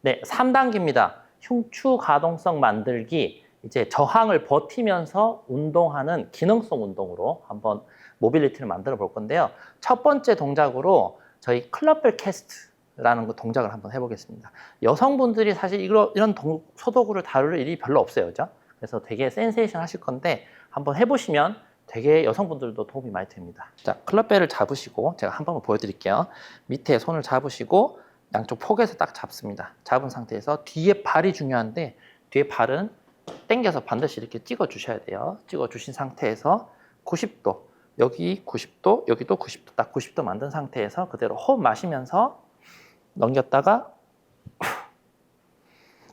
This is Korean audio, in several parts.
네, 3단계입니다. 흉추 가동성 만들기. 이제 저항을 버티면서 운동하는 기능성 운동으로 한번 모빌리티를 만들어 볼 건데요. 첫 번째 동작으로 저희 클럽벨 캐스트라는 동작을 한번 해보겠습니다. 여성분들이 사실 이런 소도구를 다룰 일이 별로 없어요. 그죠? 그래서 되게 센세이션 하실 건데 한번 해보시면 되게 여성분들도 도움이 많이 됩니다. 자, 클럽벨을 잡으시고 제가 한 번만 보여드릴게요. 밑에 손을 잡으시고 양쪽 폭에서 딱 잡습니다. 잡은 상태에서 뒤에 발이 중요한데 뒤에 발은 당겨서 반드시 이렇게 찍어 주셔야 돼요. 찍어 주신 상태에서 90도, 여기 90도, 여기도 90도, 딱 90도 만든 상태에서 그대로 호흡 마시면서 넘겼다가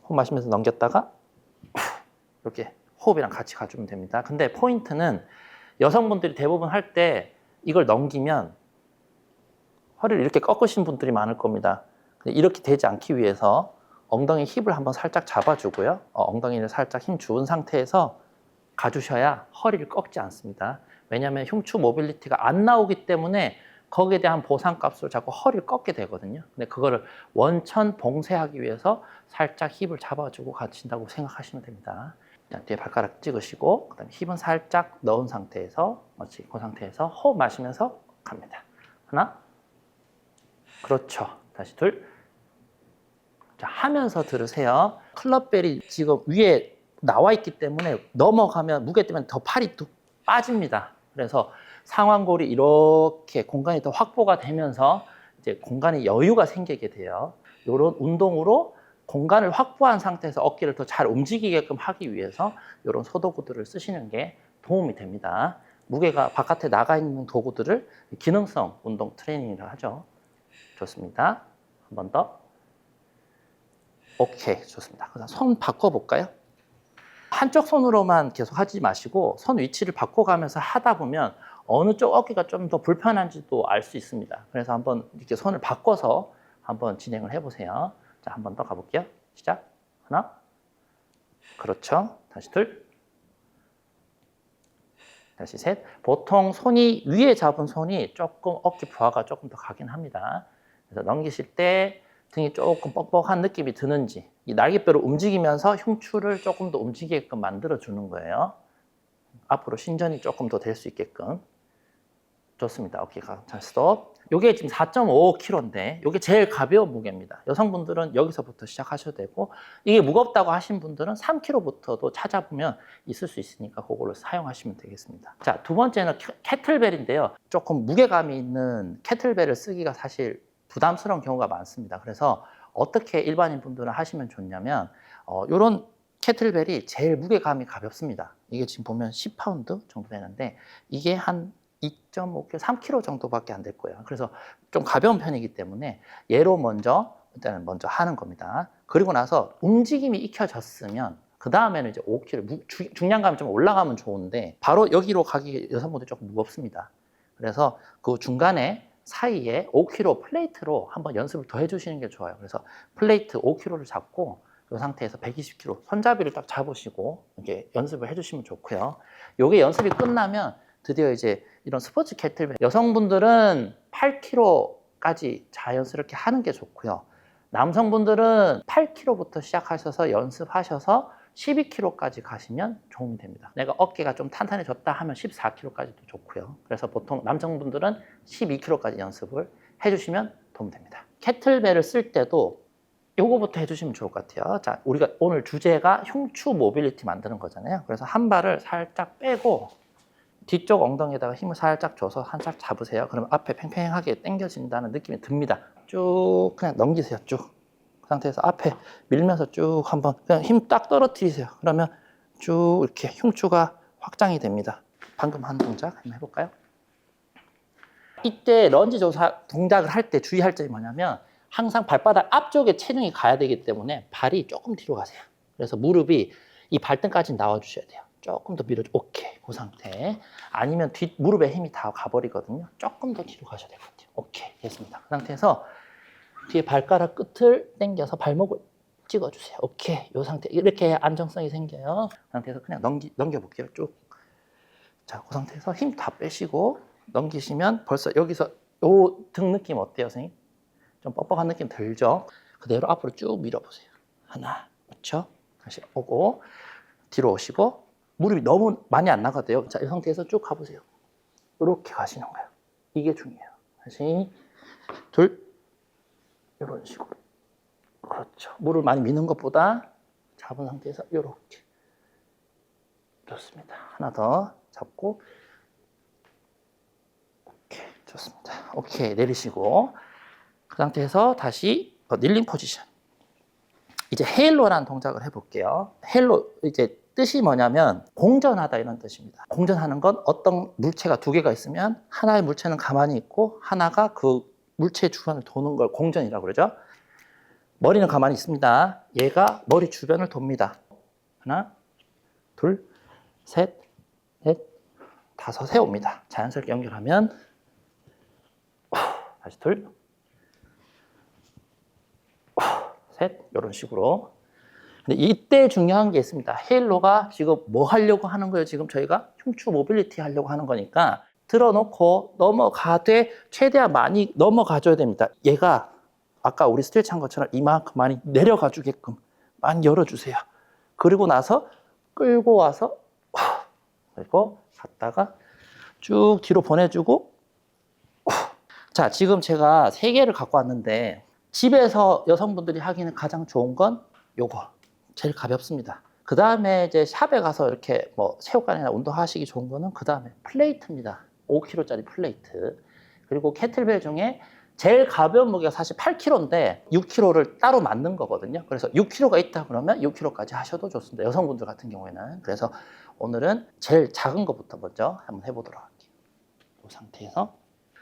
호흡 마시면서 넘겼다가 이렇게 호흡이랑 같이 가주면 됩니다. 근데 포인트는 여성분들이 대부분 할 때 이걸 넘기면 허리를 이렇게 꺾으신 분들이 많을 겁니다. 이렇게 되지 않기 위해서 엉덩이 힙을 한번 살짝 잡아주고요. 엉덩이를 살짝 힘 주은 상태에서 가주셔야 허리를 꺾지 않습니다. 왜냐하면 흉추 모빌리티가 안 나오기 때문에 거기에 대한 보상값으로 자꾸 허리를 꺾게 되거든요. 근데 그거를 원천 봉쇄하기 위해서 살짝 힙을 잡아주고 가신다고 생각하시면 됩니다. 자, 뒤에 발가락 찍으시고 그다음에 힙은 살짝 넣은 상태에서 그 상태에서 호흡 마시면서 갑니다. 하나, 그렇죠. 다시 둘. 자, 하면서 들으세요. 클럽벨이 지금 위에 나와 있기 때문에 넘어가면 무게 때문에 더 팔이 뚝 빠집니다. 그래서 상완골이 이렇게 공간이 더 확보가 되면서 이제 공간에 여유가 생기게 돼요. 이런 운동으로 공간을 확보한 상태에서 어깨를 더 잘 움직이게끔 하기 위해서 이런 소도구들을 쓰시는 게 도움이 됩니다. 무게가 바깥에 나가 있는 도구들을 기능성 운동 트레이닝이라고 하죠. 좋습니다. 한 번 더. 오케이, 좋습니다. 그다음 손 바꿔볼까요? 한쪽 손으로만 계속 하지 마시고 손 위치를 바꿔가면서 하다 보면 어느 쪽 어깨가 좀 더 불편한지도 알 수 있습니다. 그래서 한번 이렇게 손을 바꿔서 한번 진행을 해보세요. 자, 한 번 더 가볼게요. 시작. 하나. 그렇죠. 다시 둘. 다시 셋. 보통 손이 위에 잡은 손이 조금 어깨 부하가 조금 더 가긴 합니다. 그래서 넘기실 때 등이 조금 뻑뻑한 느낌이 드는지 이 날개뼈를 움직이면서 흉추를 조금 더 움직이게끔 만들어 주는 거예요. 앞으로 신전이 조금 더 될 수 있게끔. 좋습니다. 어깨가 잘 스톱. 이게 지금 4.5kg인데 이게 제일 가벼운 무게입니다. 여성분들은 여기서부터 시작하셔도 되고 이게 무겁다고 하신 분들은 3kg부터도 찾아보면 있을 수 있으니까 그걸로 사용하시면 되겠습니다. 자, 두 번째는 캐틀벨인데요. 조금 무게감이 있는 캐틀벨을 쓰기가 사실 부담스러운 경우가 많습니다. 그래서 어떻게 일반인 분들은 하시면 좋냐면 이런 캐틀벨이 제일 무게감이 가볍습니다. 이게 지금 보면 10파운드 정도 되는데 이게 한 2.5kg, 3kg 정도밖에 안 될 거예요. 그래서 좀 가벼운 편이기 때문에 얘로 일단은 먼저 하는 겁니다. 그리고 나서 움직임이 익혀졌으면 그 다음에는 이제 5kg, 중량감이 좀 올라가면 좋은데 바로 여기로 가기 여성분들 조금 무겁습니다. 그래서 그 중간에 사이에 5kg 플레이트로 한번 연습을 더 해주시는 게 좋아요. 그래서 플레이트 5kg를 잡고 이 상태에서 120kg 손잡이를 딱 잡으시고 이렇게 연습을 해주시면 좋고요. 이게 연습이 끝나면 드디어 이제 이런 스포츠 캐틀벨 여성분들은 8kg까지 자연스럽게 하는 게 좋고요. 남성분들은 8kg부터 시작하셔서 연습하셔서 12kg까지 가시면 도움이 됩니다. 내가 어깨가 좀 탄탄해졌다 하면 14kg까지도 좋고요. 그래서 보통 남성분들은 12kg까지 연습을 해주시면 도움됩니다. 캐틀벨을 쓸 때도 요거부터 해주시면 좋을 것 같아요. 자, 우리가 오늘 주제가 흉추 모빌리티 만드는 거잖아요. 그래서 한 발을 살짝 빼고 뒤쪽 엉덩이에다가 힘을 살짝 줘서 한짝 잡으세요. 그러면 앞에 팽팽하게 당겨진다는 느낌이 듭니다. 쭉 그냥 넘기세요. 쭉. 그 상태에서 앞에 밀면서 쭉 한번 그냥 힘 딱 떨어뜨리세요. 그러면 쭉 이렇게 흉추가 확장이 됩니다. 방금 한 동작 한번 해볼까요? 이때 런지 동작을 할 때 주의할 점이 뭐냐면 항상 발바닥 앞쪽에 체중이 가야 되기 때문에 발이 조금 뒤로 가세요. 그래서 무릎이 이 발등까지 나와 주셔야 돼요. 조금 더 밀어줘. 오케이. 그 상태. 아니면 무릎에 힘이 다 가버리거든요. 조금 더 뒤로 가셔야 될 것 같아요. 오케이. 됐습니다. 그 상태에서 뒤에 발가락 끝을 당겨서 발목을 찍어주세요. 오케이. 이 상태. 이렇게 안정성이 생겨요. 그 상태에서 그냥 넘겨볼게요. 쭉. 자, 그 상태에서 힘 다 빼시고 넘기시면 벌써 여기서 요 등 느낌 어때요, 선생님? 좀 뻑뻑한 느낌 들죠? 그대로 앞으로 쭉 밀어보세요. 하나, 그렇죠? 다시 오고 뒤로 오시고 무릎이 너무 많이 안 나가도 돼요. 자, 이 상태에서 쭉 가보세요. 이렇게 가시는 거예요. 이게 중요해요. 다시 둘, 이런 식으로. 그렇죠. 무릎을 많이 미는 것보다 잡은 상태에서 이렇게. 좋습니다. 하나 더 잡고 오케이, 좋습니다. 오케이, 내리시고 그 상태에서 다시 닐링 포지션. 이제 헤일로라는 동작을 해볼게요. 헤일로 이제 뜻이 뭐냐면 공전하다 이런 뜻입니다. 공전하는 건 어떤 물체가 두 개가 있으면 하나의 물체는 가만히 있고 하나가 그 물체 주변을 도는 걸 공전이라고 그러죠. 머리는 가만히 있습니다. 얘가 머리 주변을 돕니다. 하나, 둘, 셋, 넷, 다섯 세웁니다. 자연스럽게 연결하면 다시 둘, 셋, 이런 식으로. 근데 이때 중요한 게 있습니다. 헤일로가 지금 뭐 하려고 하는 거예요? 지금 저희가 흉추 모빌리티 하려고 하는 거니까 들어놓고 넘어가되 최대한 많이 넘어가줘야 됩니다. 얘가 아까 우리 스트레치 한 것처럼 이만큼 많이 내려가 주게끔 많이 열어주세요. 그리고 나서 끌고 와서 그리고 갔다가 쭉 뒤로 보내주고. 자, 지금 제가 3개를 갖고 왔는데 집에서 여성분들이 하기는 가장 좋은 건 요거. 제일 가볍습니다. 그 다음에 이제 샵에 가서 이렇게 뭐 체육관이나 운동하시기 좋은 거는 그 다음에 플레이트입니다. 5kg짜리 플레이트. 그리고 캐틀벨 중에 제일 가벼운 무게가 사실 8kg인데 6kg를 따로 만든 거거든요. 그래서 6kg가 있다 그러면 6kg까지 하셔도 좋습니다. 여성분들 같은 경우에는. 그래서 오늘은 제일 작은 것부터 먼저 한번 해보도록 할게요. 이 상태에서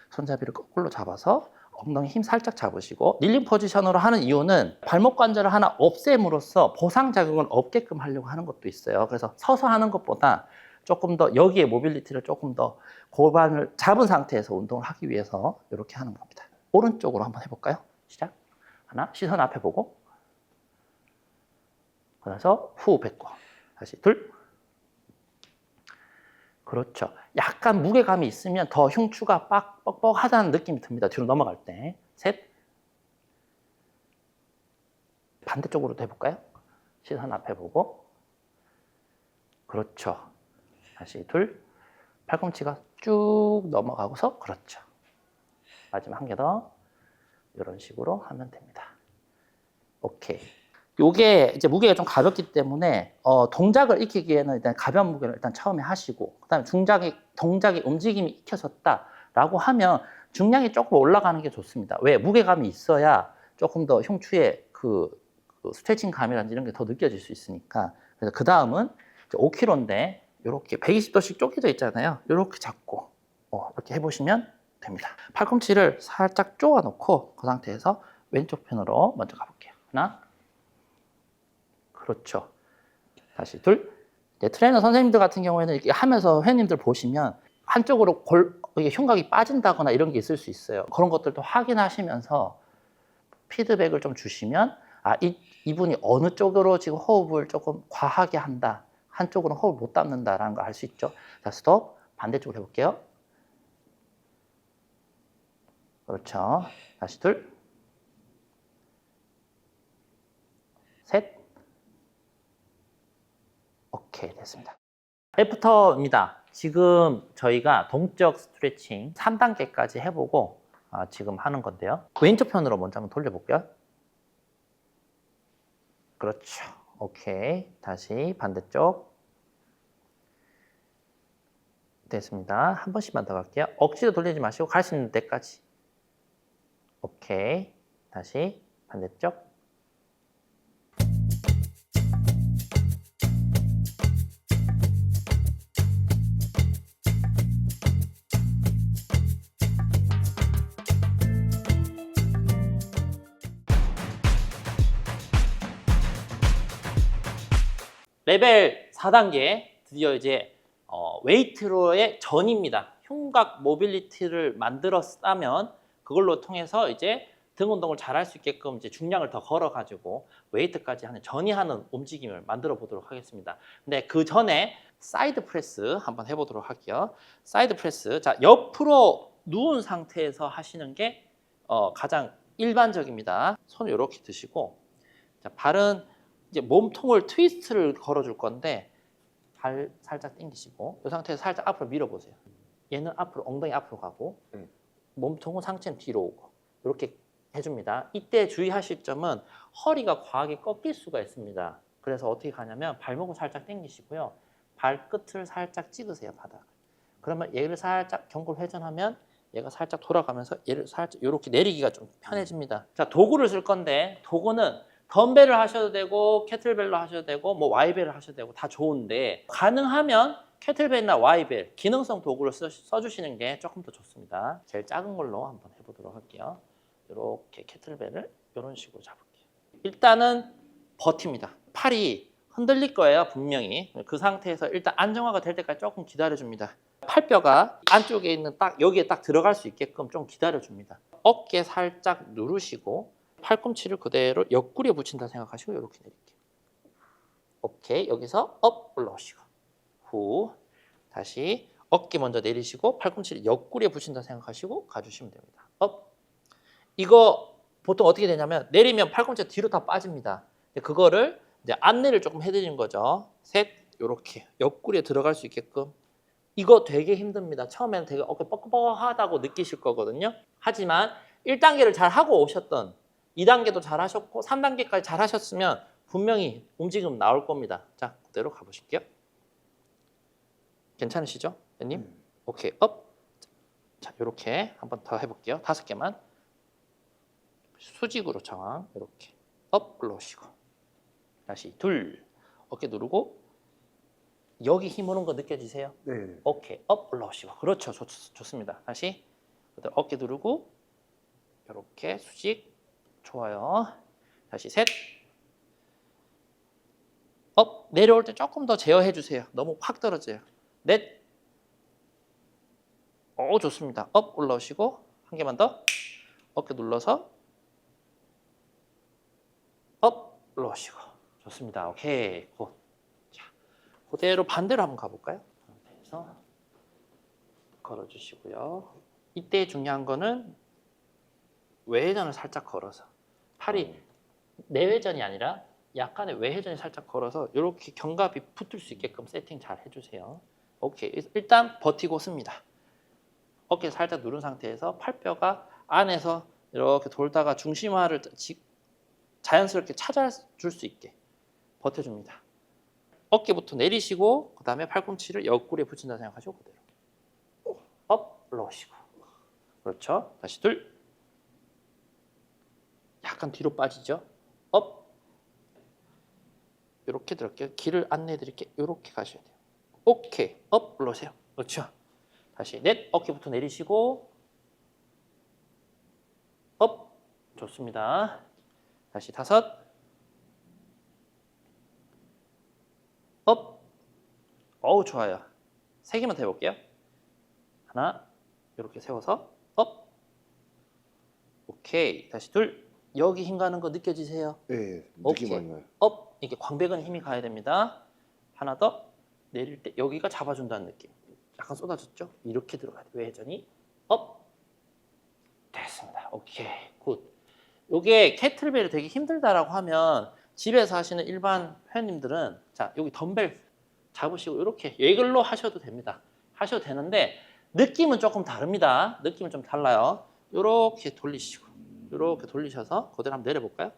손잡이를 거꾸로 잡아서 엉덩이 힘 살짝 잡으시고 닐링 포지션으로 하는 이유는 발목 관절을 하나 없앰으로써 보상 자극을 없게끔 하려고 하는 것도 있어요. 그래서 서서 하는 것보다 조금 더 여기에 모빌리티를 조금 더 골반을 잡은 상태에서 운동을 하기 위해서 이렇게 하는 겁니다. 오른쪽으로 한번 해볼까요? 시작. 하나, 시선 앞에 보고 그래서 후 뱉고 다시 둘. 그렇죠. 약간 무게감이 있으면 더 흉추가 뻑뻑하다는 느낌이 듭니다. 뒤로 넘어갈 때. 셋. 반대쪽으로도 해볼까요? 시선 앞에 보고. 그렇죠. 다시 둘. 팔꿈치가 쭉 넘어가고서 그렇죠. 마지막 한 개 더. 이런 식으로 하면 됩니다. 오케이. 요게 이제 무게가 좀 가볍기 때문에 동작을 익히기에는 일단 가벼운 무게를 일단 처음에 하시고 그다음에 동작의 움직임이 익혀졌다라고 하면 중량이 조금 올라가는 게 좋습니다. 왜? 무게감이 있어야 조금 더 흉추의 그 스트레칭 감이라든지 이런 게 더 느껴질 수 있으니까. 그래서 그 다음은 5kg인데 이렇게 120도씩 쪼개져 있잖아요. 이렇게 잡고 이렇게 해보시면 됩니다. 팔꿈치를 살짝 쪼아 놓고 그 상태에서 왼쪽 편으로 먼저 가볼게요. 하나. 그렇죠. 다시 둘. 트레이너 선생님들 같은 경우에는 이렇게 하면서 회원님들 보시면 한쪽으로 흉곽이 빠진다거나 이런 게 있을 수 있어요. 그런 것들도 확인하시면서 피드백을 좀 주시면 이분이 어느 쪽으로 지금 호흡을 조금 과하게 한다. 한쪽으로 호흡을 못 담는다라는 걸 알 수 있죠. 자, 스톱. 반대쪽으로 해볼게요. 그렇죠. 다시 둘. 셋. 오케이, 됐습니다. 애프터입니다. 지금 저희가 동적 스트레칭 3단계까지 해보고 지금 하는 건데요. 왼쪽 편으로 먼저 한번 돌려볼게요. 그렇죠. 오케이. 다시 반대쪽. 됐습니다. 한 번씩만 더 갈게요. 억지로 돌리지 마시고 갈 수 있는 데까지. 오케이. 다시 반대쪽. 레벨 4단계 드디어 이제 웨이트로의 전입니다. 흉곽 모빌리티를 만들었다면 그걸로 통해서 이제 등 운동을 잘 할 수 있게끔 이제 중량을 더 걸어 가지고 웨이트까지 하는 전이하는 움직임을 만들어 보도록 하겠습니다. 근데 그 전에 사이드 프레스 한번 해보도록 할게요. 사이드 프레스. 자, 옆으로 누운 상태에서 하시는 게 가장 일반적입니다. 손을 이렇게 드시고, 자, 발은 이제 몸통을 트위스트를 걸어줄 건데 발 살짝 당기시고 이 상태에서 살짝 앞으로 밀어보세요. 얘는 앞으로 엉덩이 앞으로 가고 몸통은 상체는 뒤로 오고 이렇게 해줍니다. 이때 주의하실 점은 허리가 과하게 꺾일 수가 있습니다. 그래서 어떻게 가냐면 발목을 살짝 당기시고요. 발끝을 살짝 찍으세요, 바닥. 그러면 얘를 살짝 경골 회전하면 얘가 살짝 돌아가면서 얘를 살짝 이렇게 내리기가 좀 편해집니다. 자, 도구를 쓸 건데 도구는 덤벨을 하셔도 되고 캐틀벨로 하셔도 되고 뭐 와이벨을 하셔도 되고 다 좋은데 가능하면 캐틀벨이나 와이벨 기능성 도구를 써주시는 게 조금 더 좋습니다. 제일 작은 걸로 한번 해보도록 할게요. 이렇게 캐틀벨을 이런 식으로 잡을게요. 일단은 버팁니다. 팔이 흔들릴 거예요, 분명히. 그 상태에서 일단 안정화가 될 때까지 조금 기다려줍니다. 팔뼈가 안쪽에 있는 딱 여기에 딱 들어갈 수 있게끔 좀 기다려줍니다. 어깨 살짝 누르시고 팔꿈치를 그대로 옆구리에 붙인다 생각하시고 이렇게 내릴게요. 오케이, 여기서 업 올라오시고 후 다시 어깨 먼저 내리시고 팔꿈치를 옆구리에 붙인다 생각하시고 가주시면 됩니다. 업. 이거 보통 어떻게 되냐면 내리면 팔꿈치가 뒤로 다 빠집니다. 그거를 이제 안내를 조금 해드리는 거죠. 셋, 이렇게 옆구리에 들어갈 수 있게끔. 이거 되게 힘듭니다. 처음에는 되게 어깨 뻑뻑하다고 느끼실 거거든요. 하지만 1단계를 잘 하고 오셨던 2단계도 잘 하셨고 3단계까지 잘 하셨으면 분명히 움직임 나올 겁니다. 자, 그대로 가보실게요. 괜찮으시죠, 님? 오케이, 업. 자, 이렇게 한 번 더 해볼게요. 5개만. 수직으로 정황 이렇게 업 올라오시고 다시 둘 어깨 누르고 여기 힘 오는 거 느껴지세요? 네. 오케이 업 올라오시고 그렇죠. 좋습니다. 다시 어깨 누르고 이렇게 수직 좋아요. 다시 셋 업 내려올 때 조금 더 제어해 주세요. 너무 확 떨어져요. 넷 좋습니다. 업 올라오시고 한 개만 더 어깨 눌러서 업 올라오시고 좋습니다. 오케이 굿. 자, 그대로 반대로 한번 가볼까요? 그래서 걸어주시고요. 이때 중요한 거는 외회전을 살짝 걸어서 팔이 내회전이 아니라 약간의 외회전이 살짝 걸어서 이렇게 견갑이 붙을 수 있게끔 세팅 잘 해주세요. 오케이 일단 버티고 씁니다. 어깨 살짝 누른 상태에서 팔뼈가 안에서 이렇게 돌다가 중심화를 자연스럽게 찾아줄 수 있게 버텨줍니다. 어깨부터 내리시고 그 다음에 팔꿈치를 옆구리에 붙인다 생각하시고 그대로 업 올라오시고 그렇죠. 다시 둘 약간 뒤로 빠지죠. 업 이렇게 들을게요. 길을 안내해 드릴게요. 이렇게 가셔야 돼요. 오케이 업 올라오세요. 그렇죠. 다시 넷 어깨부터 내리시고 업 좋습니다. 다시 다섯 업 어우 좋아요. 3개만 더 해볼게요. 하나 이렇게 세워서 업 오케이 다시 둘 여기 힘 가는 거 느껴지세요? 네, 오케이. 느낌 많이 나요. 업 이게 광배근에 힘이 가야 됩니다. 하나 더 내릴 때 여기가 잡아준다는 느낌. 약간 쏟아졌죠? 이렇게 들어가야 돼요. 외회전이 업 됐습니다. 오케이 굿. 요게 캐틀벨이 되게 힘들다라고 하면 집에서 하시는 일반 회원님들은 자 여기 덤벨 잡으시고 이렇게 이걸로 하셔도 됩니다. 하셔도 되는데 느낌은 조금 다릅니다. 느낌은 좀 달라요. 이렇게 돌리시고 이렇게 돌리셔서 그대로 한번 내려볼까요?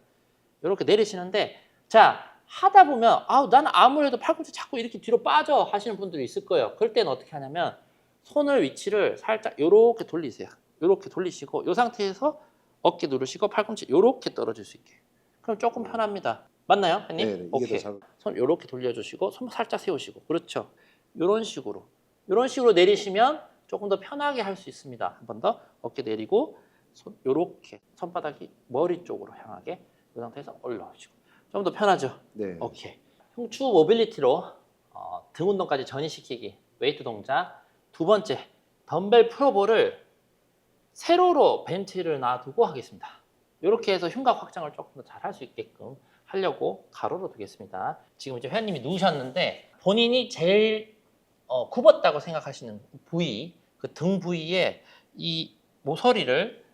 이렇게 내리시는데 자 하다 보면 나는 아무래도 팔꿈치 자꾸 이렇게 뒤로 빠져 하시는 분들이 있을 거예요. 그럴 때는 어떻게 하냐면 손을 위치를 살짝 이렇게 돌리세요. 이렇게 돌리시고 이 상태에서 어깨 누르시고 팔꿈치 이렇게 떨어질 수 있게. 그럼 조금 편합니다. 맞나요, 형님? 네, 오케이. 이게 더 잘. 손 이렇게 돌려주시고 손 살짝 세우시고 그렇죠. 이런 식으로 내리시면 조금 더 편하게 할 수 있습니다. 한 번 더 어깨 내리고 손 이렇게 손바닥이 머리 쪽으로 향하게 이 상태에서 올라오시고 좀 더 편하죠. 네. 오케이. 흉추 모빌리티로 등 운동까지 전이시키기 웨이트 동작. 두 번째 덤벨 프로볼을 세로로 벤치를 놔두고 하겠습니다. 이렇게 해서 흉곽 확장을 조금 더 잘 할 수 있게끔 하려고 가로로 두겠습니다. 지금 이제 회원님이 누우셨는데 본인이 제일 굽었다고 생각하시는 부위, 그 등 부위에 이 모서리를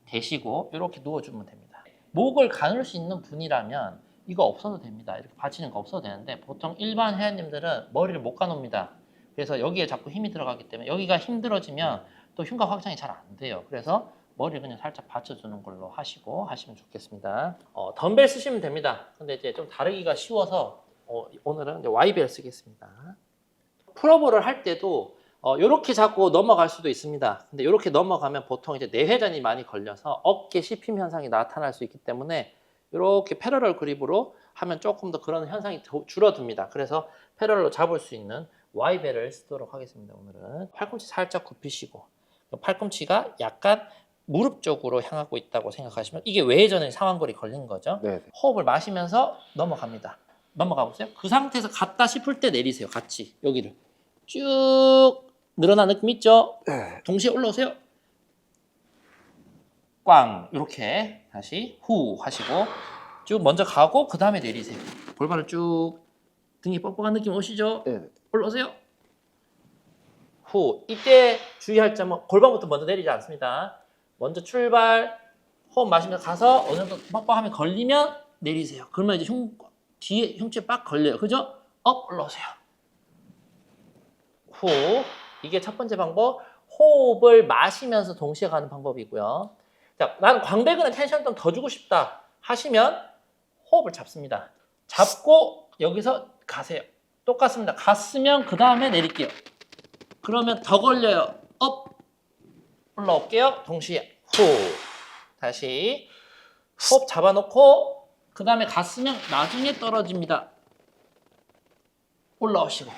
대시고 이렇게 누워주면 됩니다. 목을 가눌 수 있는 분이라면 이거 없어도 됩니다. 이렇게 받치는 거 없어도 되는데 보통 일반 회원님들은 머리를 못 가눕니다. 그래서 여기에 자꾸 힘이 들어가기 때문에 여기가 힘들어지면 또 흉곽 확장이 잘 안 돼요. 그래서 머리를 그냥 살짝 받쳐주는 걸로 하시면 좋겠습니다. 덤벨 쓰시면 됩니다. 근데 이제 좀 다루기가 쉬워서 오늘은 이제 Y벨 쓰겠습니다. 풀업을 할 때도 이렇게 자꾸 넘어갈 수도 있습니다. 근데 이렇게 넘어가면 보통 이제 내회전이 많이 걸려서 어깨 씹힘 현상이 나타날 수 있기 때문에 이렇게 패러럴 그립으로 하면 조금 더 그런 현상이 줄어듭니다. 그래서 패러럴로 잡을 수 있는 Y벨을 쓰도록 하겠습니다. 오늘은 팔꿈치 살짝 굽히시고 팔꿈치가 약간 무릎 쪽으로 향하고 있다고 생각하시면 이게 외회전에 상완골이 걸린 거죠. 네. 호흡을 마시면서 넘어갑니다. 넘어가 보세요. 그 상태에서 갔다 싶을 때 내리세요. 같이 여기를 쭉 늘어난 느낌 있죠? 네. 동시에 올라오세요. 꽝 이렇게 다시 후 하시고 쭉 먼저 가고 그 다음에 내리세요. 골반을 쭉 등이 뻑뻑한 느낌 오시죠? 네. 올라오세요. 후. 이때 주의할 점은 골반부터 먼저 내리지 않습니다. 먼저 출발, 호흡 마시면서 가서 어느 정도 뻑뻑함이 걸리면 내리세요. 그러면 이제 뒤에 흉추에 빡 걸려요. 그죠? 업 올라오세요. 후. 이게 첫 번째 방법. 호흡을 마시면서 동시에 가는 방법이고요. 자, 난 광배근에 텐션 좀 더 주고 싶다 하시면 호흡을 잡습니다. 잡고 여기서 가세요. 똑같습니다. 갔으면 그 다음에 내릴게요. 그러면 더 걸려요. 업 올라올게요. 동시에 후. 다시 호흡 잡아놓고 그 다음에 갔으면 나중에 떨어집니다. 올라오시고.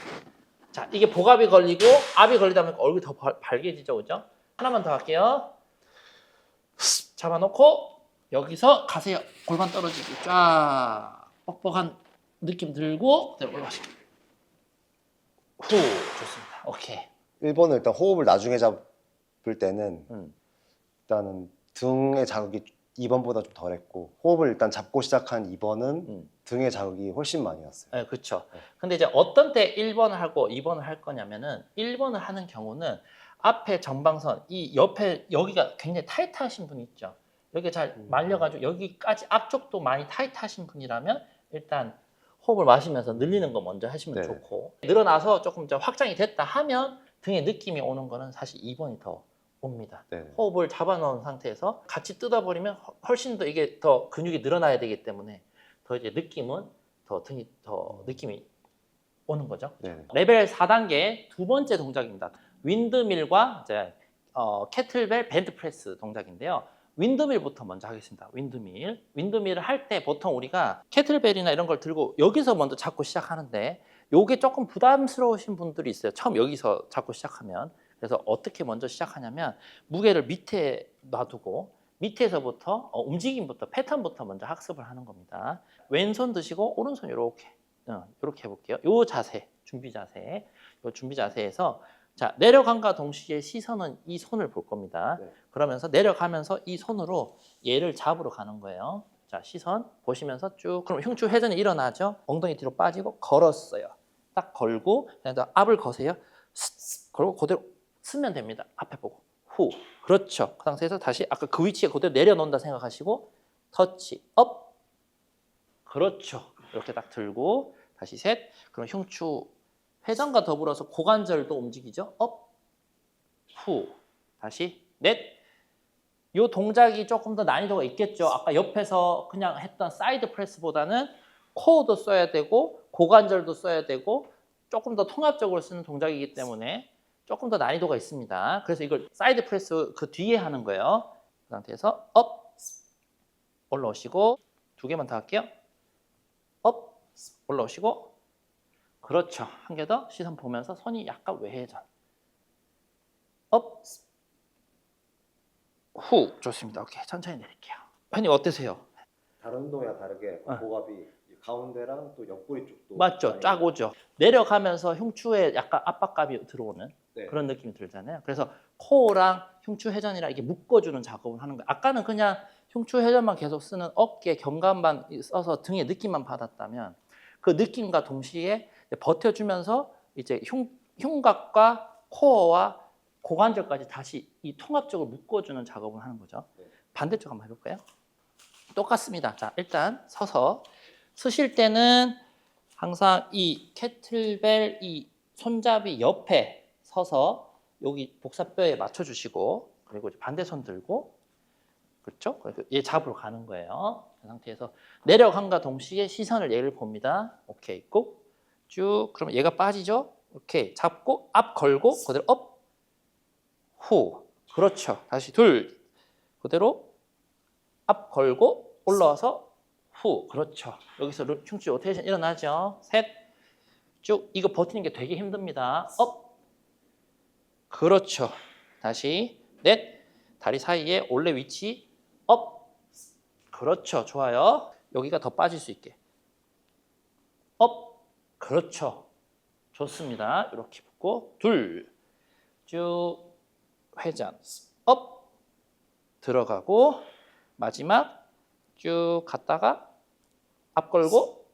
자, 이게 복압이 걸리고 압이 걸리다 보니까 얼굴이 더 발개지죠, 그죠? 하나만 더 할게요. 잡아놓고 여기서 가세요. 골반 떨어지고 쫙 뻑뻑한 느낌 들고 그대로 올라오시고. 후. 좋습니다. 오케이. 1번은 일단 호흡을 나중에 잡을 때는 일단은 등의 자극이 2번보다 좀 덜했고 호흡을 일단 잡고 시작한 2번은 등의 자극이 훨씬 많이 왔어요. 네, 그렇죠. 근데 이제 어떤 때 1번을 하고 2번을 할 거냐면은 1번을 하는 경우는 앞에 전방선, 이 옆에 여기가 굉장히 타이트하신 분 있죠. 여기 잘 말려가지고 여기까지 앞쪽도 많이 타이트하신 분이라면 일단 호흡을 마시면서 늘리는 거 먼저 하시면 네. 좋고 늘어나서 조금 더 확장이 됐다 하면 등에 느낌이 오는 거는 사실 2번이 더 옵니다. 네. 호흡을 잡아놓은 상태에서 같이 뜯어버리면 훨씬 더 이게 더 근육이 늘어나야 되기 때문에 더 이제 느낌은 더 등이 더 느낌이 오는 거죠. 네. 레벨 4단계 두 번째 동작입니다. 윈드밀과 이제 캐틀벨 벤트프레스 동작인데요. 윈드밀부터 먼저 하겠습니다. 윈드밀을 할 때 보통 우리가 캐틀벨이나 이런 걸 들고 여기서 먼저 잡고 시작하는데 요게 조금 부담스러우신 분들이 있어요. 처음 여기서 잡고 시작하면. 그래서 어떻게 먼저 시작하냐면 무게를 밑에 놔두고 밑에서부터 움직임부터 패턴부터 먼저 학습을 하는 겁니다. 왼손 드시고 오른손 이렇게 해볼게요. 요 자세, 준비 자세에서 자 내려간과 동시에 시선은 이 손을 볼 겁니다. 네. 그러면서 내려가면서 이 손으로 얘를 잡으러 가는 거예요. 자 시선 보시면서 쭉 그럼 흉추 회전이 일어나죠. 엉덩이 뒤로 빠지고 걸었어요. 딱 걸고 압을 거세요. 걸고 그대로 쓰면 됩니다. 앞에 보고 후. 그렇죠. 그 상태에서 다시 아까 그 위치에 그대로 내려놓는다 생각하시고 터치 업. 그렇죠. 이렇게 딱 들고 다시 셋. 그럼 흉추 회전과 더불어서 고관절도 움직이죠. 업. 후. 다시 넷. 이 동작이 조금 더 난이도가 있겠죠. 아까 옆에서 그냥 했던 사이드 프레스보다는 코어도 써야 되고 고관절도 써야 되고 조금 더 통합적으로 쓰는 동작이기 때문에 조금 더 난이도가 있습니다. 그래서 이걸 사이드 프레스 그 뒤에 하는 거예요. 그 상태에서 업 올라오시고 두 개만 더 할게요. 업 올라오시고 그렇죠. 한 개 더 시선 보면서 손이 약간 외회전. 업 후. 좋습니다. 오케이. 천천히 내릴게요. 형님 어떠세요? 다른 운동이랑 다르게 복압이 가운데랑 또 옆구리 쪽도 맞죠? 많이 쫙 오죠. 내려가면서 흉추에 약간 압박감이 들어오는 네. 그런 느낌이 들잖아요. 그래서 코어랑 흉추 회전이랑 이렇게 묶어주는 작업을 하는 거예요. 아까는 그냥 흉추 회전만 계속 쓰는 어깨 견갑만 써서 등의 느낌만 받았다면 그 느낌과 동시에 버텨주면서 이제 흉곽과 코어와 고관절까지 다시 이 통합적으로 묶어주는 작업을 하는 거죠. 네. 반대쪽 한번 해볼까요? 똑같습니다. 자, 일단 서서 쓰실 때는 항상 이 캐틀벨 이 손잡이 옆에 서서 여기 복사뼈에 맞춰주시고 그리고 이제 반대 손 들고 그렇죠? 그래서 얘 잡으러 가는 거예요. 그 상태에서 내려간과 동시에 시선을 얘를 봅니다. 오케이, 꼭 쭉. 그러면 얘가 빠지죠? 오케이, 잡고 앞 걸고 그대로 업, 후. 그렇죠. 다시 둘. 그대로 앞 걸고 올라와서 후. 그렇죠. 여기서 흉추 로테이션 일어나죠. 셋. 쭉. 이거 버티는 게 되게 힘듭니다. 업. 그렇죠. 다시 넷. 다리 사이에 올레 위치 업. 그렇죠. 좋아요. 여기가 더 빠질 수 있게. 업. 그렇죠. 좋습니다. 이렇게 붙고 둘. 쭉 회전. 업. 들어가고 마지막 쭉 갔다가 앞 걸고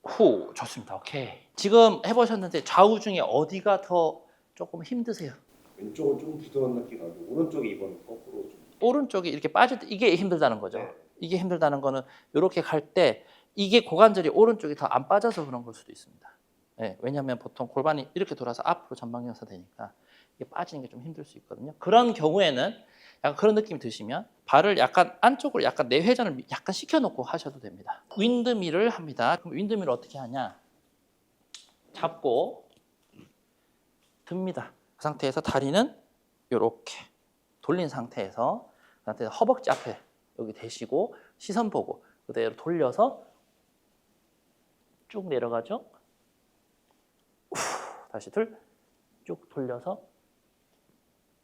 후. 좋습니다. 오케이. 지금 해보셨는데 좌우 중에 어디가 더 조금 힘드세요? 왼쪽은 좀 부드러운 느낌이 나고 오른쪽이 이번 거꾸로 좀. 오른쪽이 이렇게 빠질 때 이게 힘들다는 거죠. 네. 이게 힘들다는 거는 이렇게 갈 때 이게 고관절이 오른쪽이 더 안 빠져서 그런 걸 수도 있습니다. 네, 왜냐하면 보통 골반이 이렇게 돌아서 앞으로 전방경사 되니까 이게 빠지는 게 좀 힘들 수 있거든요. 그런 경우에는 약간 그런 느낌이 드시면 발을 약간 안쪽으로 약간 내회전을 약간 시켜놓고 하셔도 됩니다. 윈드밀을 합니다. 그럼 윈드밀을 어떻게 하냐? 잡고 듭니다. 그 상태에서 다리는 이렇게 돌린 상태에서 그 상태에서 허벅지 앞에 여기 대시고 시선 보고 그대로 돌려서 쭉 내려가죠. 다시 둘, 쭉 돌려서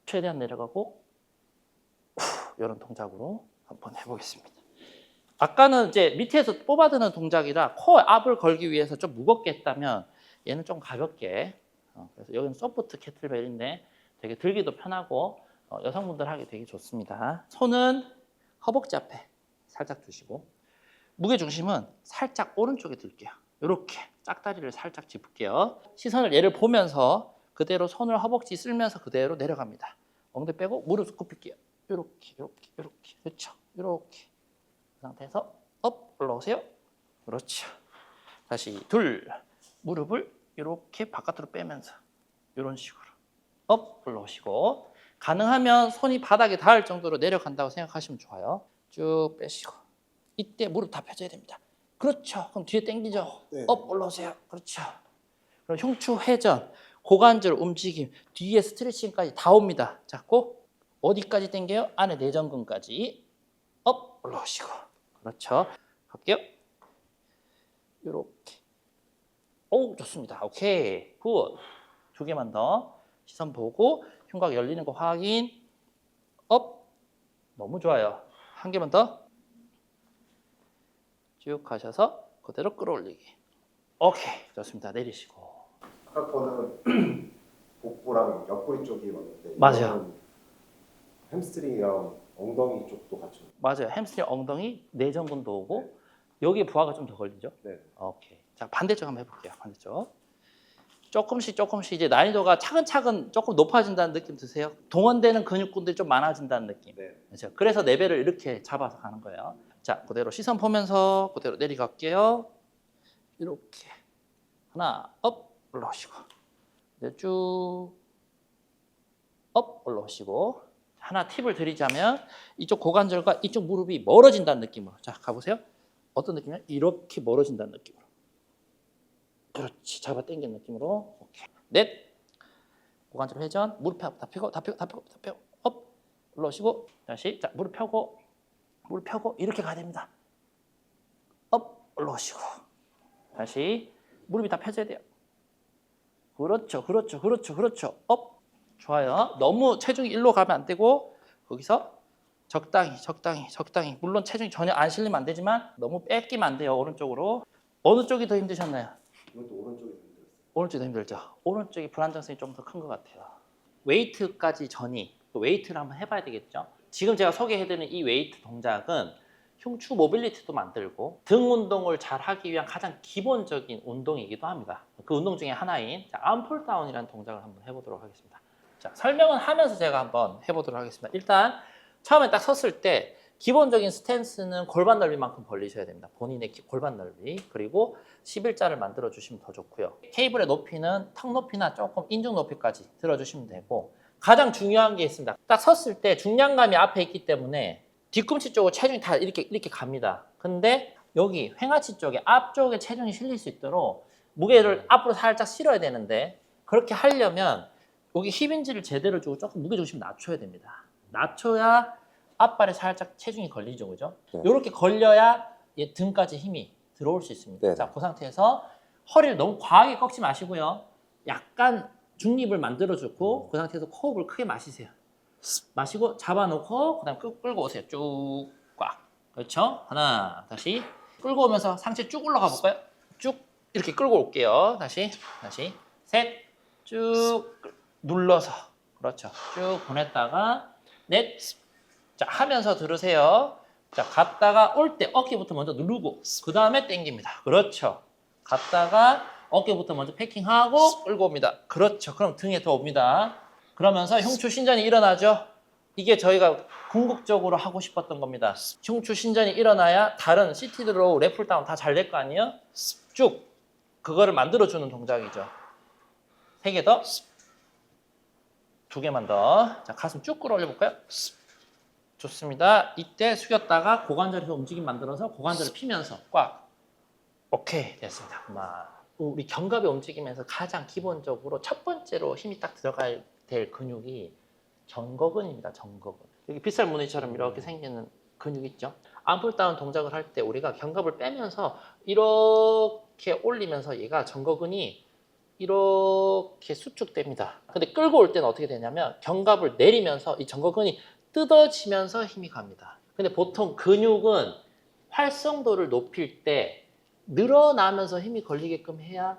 최대한 내려가고 이런 동작으로 한번 해보겠습니다. 아까는 이제 밑에서 뽑아드는 동작이라 코어 압을 걸기 위해서 좀 무겁게 했다면 얘는 좀 가볍게 그래서 여기는 소프트 캐틀벨인데 되게 들기도 편하고 여성분들 하기 되게 좋습니다. 손은 허벅지 앞에 살짝 두시고 무게 중심은 살짝 오른쪽에 둘게요. 이렇게 짝다리를 살짝 짚을게요. 시선을 얘를 보면서 그대로 손을 허벅지 쓸면서 그대로 내려갑니다. 엉덩이 빼고 무릎 굽힐게요. 이렇게 이렇게 이렇게 그렇죠. 이렇게 그 상태에서 업 올라오세요. 그렇죠. 다시 둘 무릎을 이렇게 바깥으로 빼면서 이런 식으로 업 올라오시고 가능하면 손이 바닥에 닿을 정도로 내려간다고 생각하시면 좋아요. 쭉 빼시고 이때 무릎 다 펴져야 됩니다. 그렇죠. 그럼 뒤에 당기죠. 네. 업 올라오세요. 그렇죠. 그럼 흉추 회전, 고관절 움직임, 뒤에 스트레칭까지 다 옵니다. 잡고 어디까지 당겨요? 안에 내전근까지 업 올라오시고 그렇죠. 갈게요. 이렇게. 오 좋습니다. 오케이 굿. 두 개만 더 시선 보고 흉곽 열리는 거 확인. 업 너무 좋아요. 한 개만 더 쭉 가셔서 그대로 끌어올리기. 오케이 좋습니다. 내리시고. 아까 거는 복부랑 옆구리 쪽이 왔는데 맞아요. 이거는 햄스트링이랑 엉덩이 쪽도 같이. 맞아요. 햄스트링 엉덩이 내전근도 오고 여기에 부하가 좀 더 걸리죠. 네. 오케이. 자 반대쪽 한번 해볼게요. 반대쪽. 조금씩 이제 난이도가 차근차근 조금 높아진다는 느낌 드세요? 동원되는 근육군들이 좀 많아진다는 느낌. 네. 그렇죠? 그래서 레벨을 이렇게 잡아서 가는 거예요. 자, 그대로 시선 보면서 그대로 내려갈게요. 이렇게 하나, 업 올라오시고, 이제 쭉 업 올라오시고. 하나 팁을 드리자면 이쪽 고관절과 이쪽 무릎이 멀어진다는 느낌으로. 자, 가보세요. 어떤 느낌이냐? 이렇게 멀어진다는 느낌으로. 그렇지. 잡아 당기는 느낌으로. 오케이. 넷. 고관절 회전. 무릎 다 펴고 업 올라오시고 다시 자 무릎 펴고 이렇게 가야 됩니다. 업 올라오시고 다시 무릎이 다 펴져야 돼요. 그렇죠. 업 좋아요. 너무 체중이 일로 가면 안 되고 거기서 적당히 물론 체중이 전혀 안 실리면 안 되지만 너무 뺏기면 안 돼요. 오른쪽으로. 어느 쪽이 더 힘드셨나요? 이것도 오른쪽이 힘들었어요. 오른쪽이 더 힘들죠. 오른쪽이 불안정성이 좀 더 큰 것 같아요. 웨이트까지 전이 웨이트를 한번 해봐야 되겠죠. 지금 제가 소개해드리는 이 웨이트 동작은 흉추 모빌리티도 만들고 등 운동을 잘 하기 위한 가장 기본적인 운동이기도 합니다. 그 운동 중에 하나인 암풀 다운이라는 동작을 한번 해보도록 하겠습니다. 자, 설명은 하면서 제가 한번 해보도록 하겠습니다. 일단 처음에 딱 섰을 때 기본적인 스탠스는 골반 넓이만큼 벌리셔야 됩니다. 본인의 골반 넓이. 그리고 11자를 만들어 주시면 더 좋고요. 케이블의 높이는 턱 높이나 조금 인중 높이까지 들어주시면 되고, 가장 중요한 게 있습니다. 딱 섰을 때 중량감이 앞에 있기 때문에 뒤꿈치 쪽으로 체중이 다 이렇게 갑니다. 근데 여기 횡하치 쪽에 앞쪽에 체중이 실릴 수 있도록 무게를 앞으로 살짝 실어야 되는데, 그렇게 하려면 여기 힙인지를 제대로 주고 조금 무게중심 낮춰야 됩니다. 낮춰야 앞발에 살짝 체중이 걸리죠, 그죠? 네. 이렇게 걸려야 얘 등까지 힘이 들어올 수 있습니다. 네. 자, 그 상태에서 허리를 너무 과하게 꺾지 마시고요. 약간 중립을 만들어주고 그 상태에서 호흡을 크게 마시세요. 마시고 잡아놓고 그다음 끌고 오세요. 쭉 꽉. 그렇죠? 하나, 다시 끌고 오면서 상체 쭉 올라가 볼까요? 쭉 이렇게 끌고 올게요. 다시 셋, 쭉 눌러서. 그렇죠. 쭉 보냈다가 넷. 자, 하면서 들으세요. 자, 갔다가 올 때 어깨부터 먼저 누르고 그 다음에 당깁니다. 그렇죠. 갔다가 어깨부터 먼저 패킹하고 끌고 옵니다. 그렇죠. 그럼 등에 더 옵니다. 그러면서 흉추 신전이 일어나죠. 이게 저희가 궁극적으로 하고 싶었던 겁니다. 흉추 신전이 일어나야 다른 시티드 로우, 랩풀 다운 다 잘 될 거 아니에요? 쭉 그거를 만들어주는 동작이죠. 3개 더. 2개만 더. 자, 가슴 쭉 끌어올려 볼까요? 좋습니다. 이때 숙였다가 고관절에서 움직임 만들어서 고관절을 피면서 꽉. 오케이, 됐습니다. 우리 견갑의 움직임에서 가장 기본적으로 첫 번째로 힘이 딱 들어갈 될 근육이 전거근입니다. 전거근. 여기 빗살 무늬처럼 이렇게 생기는 근육 있죠. 암풀다운 동작을 할 때 우리가 견갑을 빼면서 이렇게 올리면서 얘가 전거근이 이렇게 수축됩니다. 근데 끌고 올 때는 어떻게 되냐면 견갑을 내리면서 이 전거근이 뜯어지면서 힘이 갑니다. 근데 보통 근육은 활성도를 높일 때 늘어나면서 힘이 걸리게끔 해야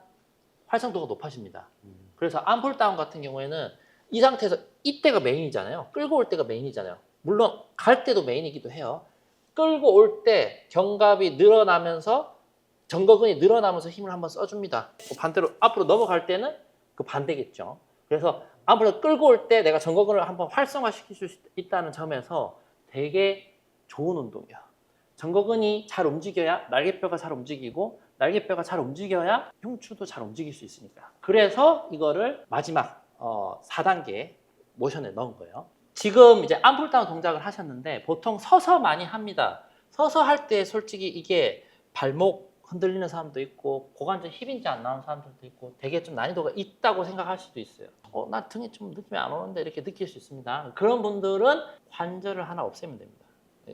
활성도가 높아집니다. 그래서 암풀다운 같은 경우에는 이 상태에서 이때가 메인이잖아요. 끌고 올 때가 메인이잖아요. 물론 갈 때도 메인이기도 해요. 끌고 올 때 견갑이 늘어나면서 전거근이 늘어나면서 힘을 한번 써줍니다. 반대로 앞으로 넘어갈 때는 그 반대겠죠. 그래서 앞으로 끌고 올 때 내가 전거근을 한번 활성화시킬 수 있다는 점에서 되게 좋은 운동이에요. 전거근이 잘 움직여야 날개뼈가 잘 움직이고 날개뼈가 잘 움직여야 흉추도 잘 움직일 수 있으니까. 그래서 이거를 마지막 4단계 모션에 넣은 거예요. 지금 이제 암풀다운 동작을 하셨는데 보통 서서 많이 합니다. 서서 할 때 솔직히 이게 발목 흔들리는 사람도 있고 고관절 힙인지 안 나오는 사람들도 있고 되게 좀 난이도가 있다고 생각할 수도 있어요. 나 등에 좀 느낌이 안 오는데 이렇게 느낄 수 있습니다. 그런 분들은 관절을 하나 없애면 됩니다.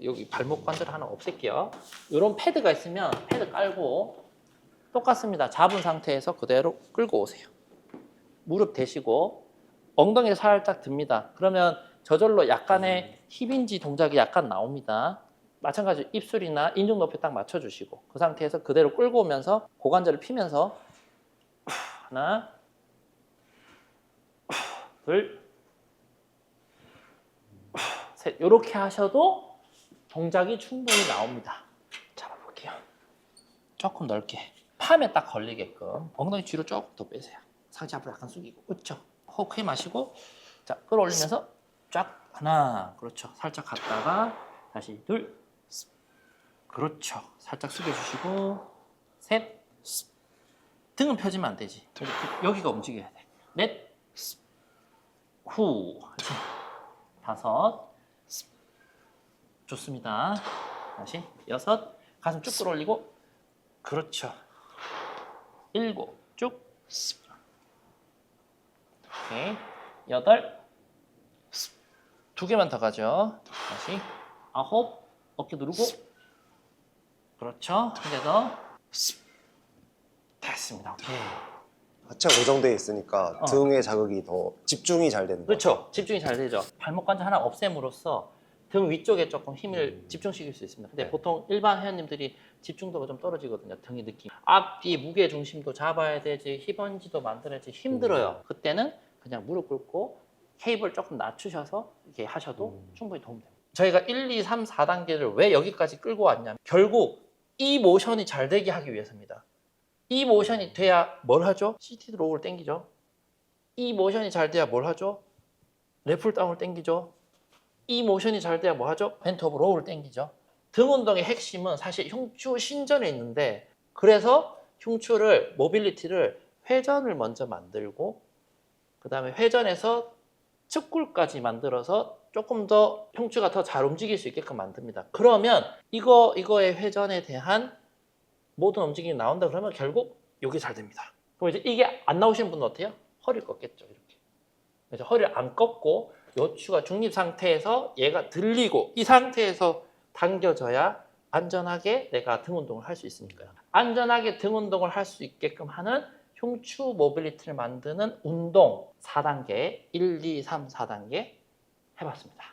여기 발목 관절을 하나 없앨게요. 이런 패드가 있으면 패드 깔고 똑같습니다. 잡은 상태에서 그대로 끌고 오세요. 무릎 대시고 엉덩이를 살짝 듭니다. 그러면 저절로 약간의 힙인지 동작이 약간 나옵니다. 마찬가지로 입술이나 인중 높이 딱 맞춰주시고 그 상태에서 그대로 끌고 오면서 고관절을 피면서 하나, 둘, 셋 이렇게 하셔도 동작이 충분히 나옵니다. 잡아볼게요. 조금 넓게 팜에 딱 걸리게끔 엉덩이 뒤로 조금 더 빼세요. 상체 앞으로 약간 숙이고 그렇죠. 호흡 크게 마시고 자 끌어올리면서 쫙 하나 그렇죠. 살짝 갔다가 다시 둘 그렇죠. 살짝 숙여주시고 셋 등은 펴지면 안 되지. 여기가 움직여야 돼. 넷 후 다섯 좋습니다. 다시 여섯 가슴 쭉 끌어올리고 그렇죠. 일곱 쭉 오케이 여덟 2개만 더 가죠. 다시 아홉 어깨 누르고 그렇죠. 한 개 더 됐습니다. 오케이. 하체가 고정되어 있으니까 등의 자극이 더 집중이 잘 되는 거죠. 그렇죠. 집중이 잘 되죠. 발목 관절 하나 없앰으로써 등 위쪽에 조금 힘을 집중시킬 수 있습니다. 근데 네. 보통 일반 회원님들이 집중도가 좀 떨어지거든요. 등의 느낌. 앞뒤 무게 중심도 잡아야 되지, 힙언지도 만들어야지 힘들어요. 그때는 그냥 무릎 꿇고 케이블 조금 낮추셔서 이렇게 하셔도 충분히 도움됩니다. 저희가 1, 2, 3, 4단계를 왜 여기까지 끌고 왔냐면 결국 이 모션이 잘 되게 하기 위해서입니다. 이 모션이 돼야 뭘 하죠? 시티드 로우를 당기죠. 이 모션이 잘 돼야 뭘 하죠? 랩풀 다운을 당기죠. 이 모션이 잘 돼야 뭐 하죠? 벤트 오브 로우를 당기죠. 등 운동의 핵심은 사실 흉추 신전에 있는데, 그래서 흉추를 모빌리티를 회전을 먼저 만들고 그 다음에 회전에서 측굴까지 만들어서 조금 더 흉추가 더 잘 움직일 수 있게끔 만듭니다. 그러면 이거의 회전에 대한 모든 움직임이 나온다 그러면 결국 이게 잘 됩니다. 그럼 이제 이게 안 나오시는 분은 어때요? 허리를 꺾겠죠. 이렇게. 그래서 허리를 안 꺾고 요추가 중립 상태에서 얘가 들리고 이 상태에서 당겨져야 안전하게 내가 등 운동을 할 수 있으니까요. 안전하게 등 운동을 할 수 있게끔 하는 흉추 모빌리티를 만드는 운동 4단계, 1, 2, 3, 4단계 해봤습니다.